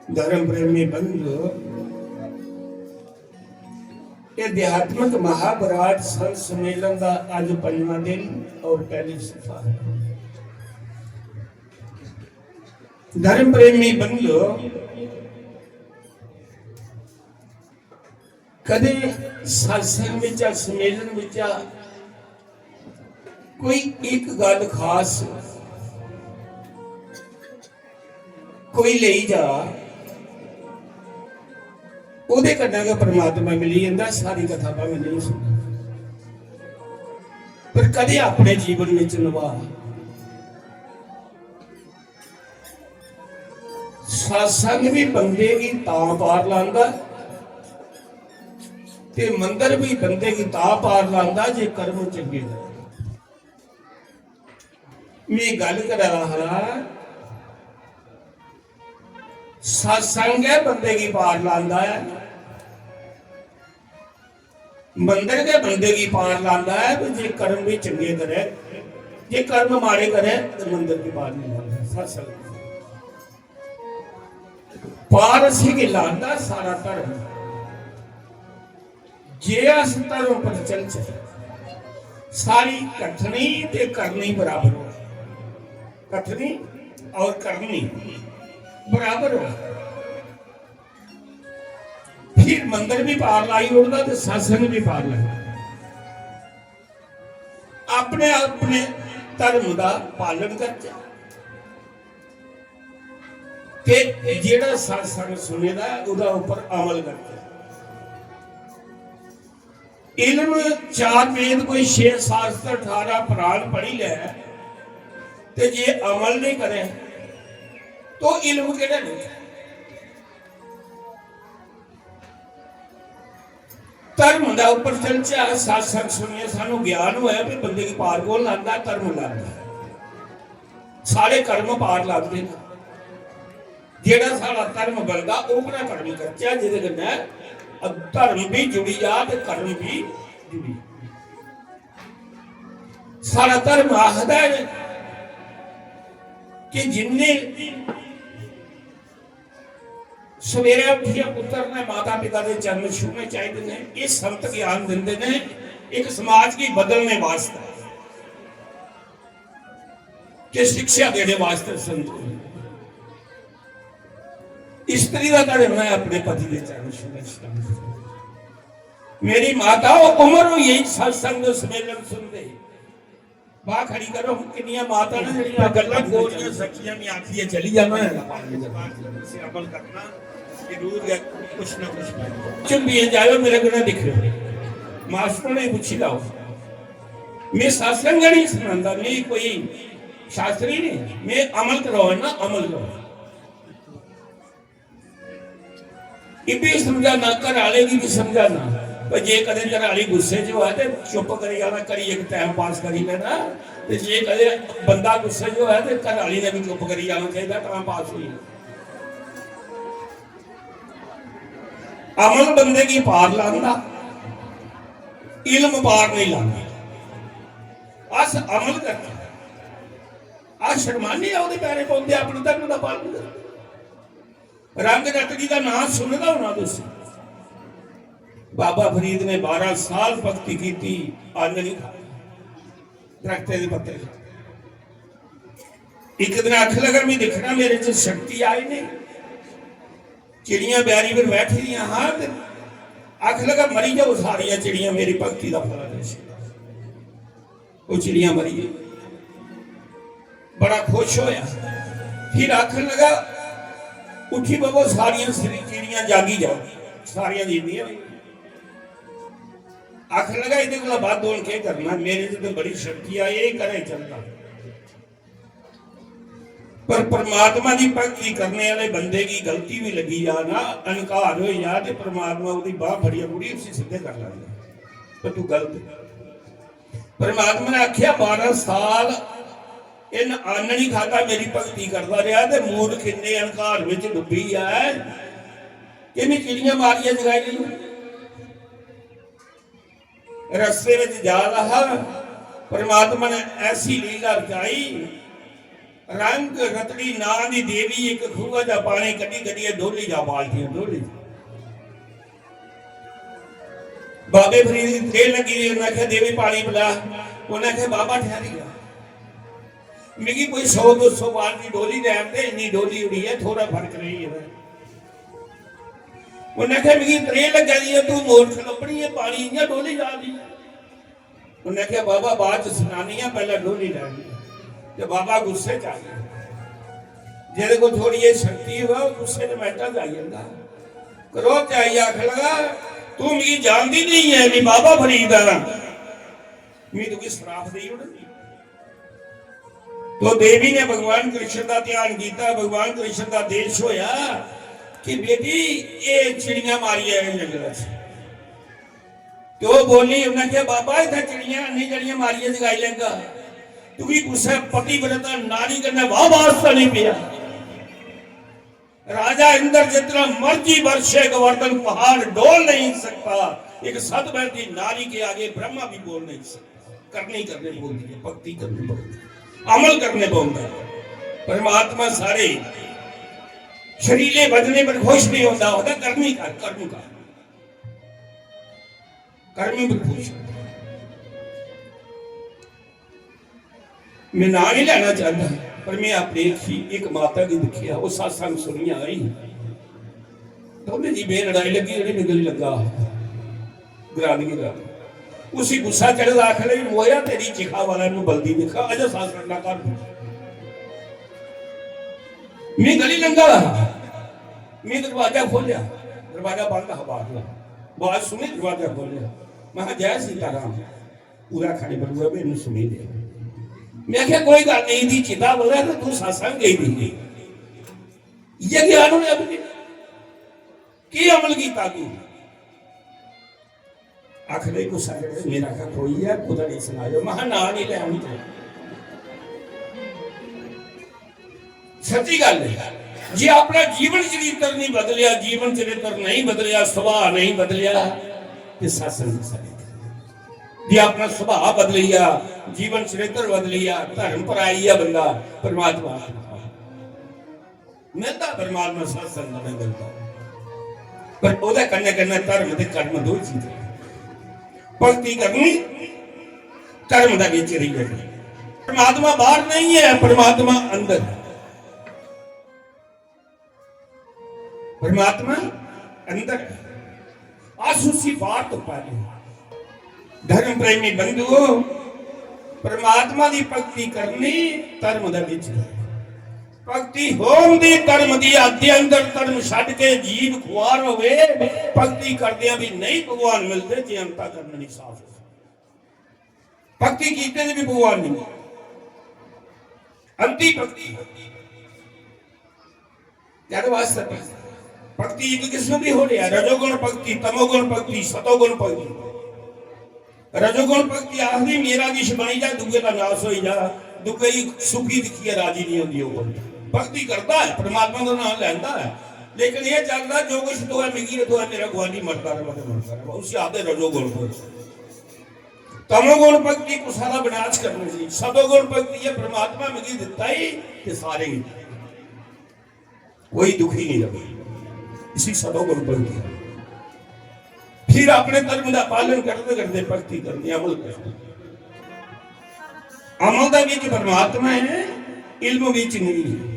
धर्म प्रेमी बंधु, अध्यात्मिक महाविराट संत सम्मेलन का अज 5वां दिन और पहली सफा। धर्म प्रेमी बंधु, कदे सत्संग विच सम्मेलन विच कोई एक गल खास कोई ले जा ਉਹਦੇ ਕੰਨਾਂ ਦਾ ਪਰਮਾਤਮਾ ਮਿਲੀ ਜਾਂਦਾ। ਸਾਰੀ ਕਥਾ ਭਾਵੇਂ ਨਹੀਂ ਸੁਣੀ, ਪਰ ਕਦੇ ਆਪਣੇ ਜੀਵਨ ਵਿੱਚ ਨਿਭਾ। ਸਤਸੰਗ ਵੀ ਬੰਦੇ ਦੀ ਤਾਂ ਪਾਰ ਲਾਂਦਾ ਤੇ ਮੰਦਰ ਵੀ ਬੰਦੇ ਦੀ ਤਾਂ ਪਾਰ ਲਾਂਦਾ ਜੇ ਕਰਮ ਚੰਗੇ ਨੇ। ਮੈਂ ਗੱਲ ਕਰ ਰਹਾ ਹਾਂ, सत्संग है बंदे की पार लांदा है, मंदिर के बंदे की पार लांदा है। तो जे कर्म भी चंगे करे, जे कर्म माड़े करे तो मंदिर की पार नहीं लांदा। सत्संग पार असी की लांदा सारा धर्म। जे अस धर्म पर चल सारी कथनी ते करनी बराबर हो। कथनी और करनी बराबर हो, फिर मंदिर भी पार लाई होगा तो सत्संग भी पार लाई। अपने अपने धर्म का पालन करके जेड़ा सत्संग सुनेगा उदा ऊपर अमल करके। इल्म 4 वेद कोई 6 शास्त्र 18 पुराण पढ़ी ले ते जे अमल नहीं करे तो इल्म केड़ा नहीं। धर्म का उपर चलचा सत्संग सुनिए, सानू ज्ञान होया भी बंदे की पार कौन लांदा, धर्म लांदा। सारे कर्म पार लाते हैं। जेड़ा सारा धर्म बनता ओकरा कर्म करचा, जिहदे कन्नै धर्म भी जुड़ी जा ते कर्म भी जुड़ी। सारा धर्म आखदा है कि जिन्ने सवेरे उठिए पुत्र ने माता पिता के चरण छूने चाहिए। ये संत ज्ञान देंदे ने एक समाज की बदलने वास्ते, कि शिक्षा देने वास्ते संत। स्त्री का धर्म है अपने पति के चरण छूने। मेरी माता उम्र हुई यही सत्संग सम्मेलन सुनते। बाह खड़ी करो, किन्नियां माता ने जड़ियां गल्लां गोलियां सखियां भी आखिए चली जाना है। अमल करना जरूर है, कुछ ना कुछ चुंबिए जाओ मेरे को ना दिख रहे। मास्टर ने पूछी लाओ, मैं सत्संग नहीं सुनांदा, मैं कोई शास्त्री नहीं, मैं अमल करो ना, अमल करो। इबी समझाना, घर वाले की भी समझाना। पर जे कदे घर वाली गुस्से च है तो चुप करी जाना, करी एक टाइम पास करी लेना। ते जे कदे बंदा गुस्से च है तो घर वाली ने भी चुप करी जाना चाहिए, टाइम पास हुई। अमल बंदे की पार लांदा, इल्म पार नहीं लांदा। अस अमल करना, आ शर्माने आउदे पैरे पाउंदे, अपने धर्म का पालन कर। रंग रटड़ी का नाम सुनदा होना तुसी। बाबा फरीद ने 12 साल भक्ति की थी, अन्न नहीं खाया, दरख्ते के पत्ते। एक दिन अख लगा मैं देखना मेरे च शक्ति आई नहीं। चिड़ियां ब्यारी पर बैठी रही, हाँ अख लगा मरी जाओ सारिया चिड़ियां, मेरी भक्ति का फल है। वो चिड़ियां मरी गई, बड़ा खुश होया। फिर अख लगा उठी बबो सारिया चिड़ियां जागी जाओ, सारिया जींदियां। अख लगा इहदे कोला बाद बोल के करना, मेरे तो बड़ी शक्ति आई, ये करे चलता। पर परमात्मा की भक्ति करने वाले बंदे की गलती भी लगी जा ना, अहंकार हो जा तो परमात्मा उसकी बाह फड़ी बुढ़ी उसी सीधे कर लेंगे, तो तू गलत। परमात्मा ने आख्या 12 साल इन अन्न नहीं खाता, मेरी भक्ति करता रहा, तो मूर्ख किन्ने अहंकार में डुबी है कि मैं चिड़ियां मारिया जगाई। रस्ते में जा रहा, परमात्मा ने ऐसी लीला रचाई रंग रतड़ी नां दी देवी एक खूह दा पानी कड्डी कड्डी डोली जा बाल्टियां डोली बाबे फरीद की त्रेल लगी उन्हें आख्या देवी पानी पिला उन्हें आख्या बाबा ठहरी जा मिगी कोई 100-200 बाल्टी डोली लैन दे इन्नी डोली उड़ी है थोड़ा फर्क नहीं है उन्हें आख्या मिगी त्रेल लगा दी है तू मूर्ख लपनी है पानी इयां डोली जा दी उन्हें आख्या बाबा बाद च सुनानी है पहले डोली लैनी ते बाबा गुस्से च आ गया जेदे को थोड़ी ये शक्ति हुआ गुस्से में बैठा जा जाता क्रोध चाहिए आख लगा तू मेरी जानती नहीं है भी बाबा फरीद है मैं तुझे श्राप दी तो देवी ने भगवान कृष्ण का ध्यान किया भगवान कृष्ण का देश होया कि बेटी ये चिड़िया मारिया जंगल तो बोली उन्हें क्या बाबा इतना चिड़िया नहीं जड़िया मारिया जगाई लेगा क्योंकि गुस्सा पतिव्रता नारी करने वाह वास्ता नहीं पिया राजा इंद्र जितना मर्जी वर्षे गोवर्धन पहाड़ डोल नहीं सकता एक सतवैती नारी के आगे ब्रह्मा भी बोल नहीं सकता करने बोलती है भक्ति करनी बोलती अमल करने बोलता है परमात्मा सारे शरीरे बदलने पर खुश नहीं होता कर्मी का कर्म पर खुश मैं ना नहीं लेना चाहता पर मैं अपने एक माता की दिखिया वो सत्संग सुनिया आई तो मेरी बे लड़ाई लगी जेडी निकल लगा ग्रानी का उसी गुस्सा चढ़ आख ले मोया तेरी चिखा वाला नु बल्दी दिखा अजा सास करना कर मैं गली लंगा मैं दरवाजा खोलिया दरवाजा बंद बात सुने दरवाजा खोलिया मैं जय सीताराम पूरा खड़े बनुआ मैनू सुनी दे मैं क्या कोई गल नहीं दी चिता बोला तो तू सत्संग गई थी ये ज्ञान होने अपने की अमल किया तू आखिर गुस्सा मेरा का कोई है खुदा नहीं सुनायो महा ना नहीं ले आनी सच्ची गल है जे अपना जीवन चरित्र नहीं बदलिया जीवन चरित्र नहीं बदलिया सुभाव नहीं बदलिया तो सत्संग सारी जे अपना स्वभाव बदलिया जीवन चरित्र बदलिया धर्म पर आइया बंदा परमात्मा मिलता परमात्मा सत्संग नहीं मिलता पर ओदे कन्ने कन्ने धर्म ते कर्म दो चीज भक्ति करनी कर्म दा विच रही है परमात्मा बाहर नहीं है परमात्मा अंदर परमात्मा अंदर आसुसी बात तो पाले धर्म प्रेमी बंधुओं परमात्मा की भक्ति करनी धर्म दा विच भक्ति होम दी धर्म दी आदि अंदर धर्म छड्ड के जीव खुआर होवे भक्ति करदियां भी नहीं भगवान मिलते जे अंता करना नहीं साफ हो भक्ति कीते भी भगवान नहीं अंती भक्ति क्या वास्ते भक्ति एक किस्म की हो रही है रजोगुण भक्ति तमोगुण भक्ति सतोगुण भक्ति रजोगुण भक्ति आखदी मेरा किश बनी जा दुगे का नाश हो जा दुगे ही सुखी दिखिए राजी नहीं होती भक्ति करता है परमात्मा का नाम लेता है लेकिन ये चलता जो कुछ तो है मिगी तो है मेरा गुआंढी मरता रहा उससे आते रजोगुण तमोगुण भक्ति को सारा विनाश करना चाहिए सतोगुण भक्ति है परमात्मा मिगी दिता ही कि सारे कोई दुखी नहीं लगे इसी सतोगुण भक्ति फिर अपने धर्म का पालन करते करते भक्ति करनी अमल करते अमल का बीच परमात्मा है इल्म बीच नहीं है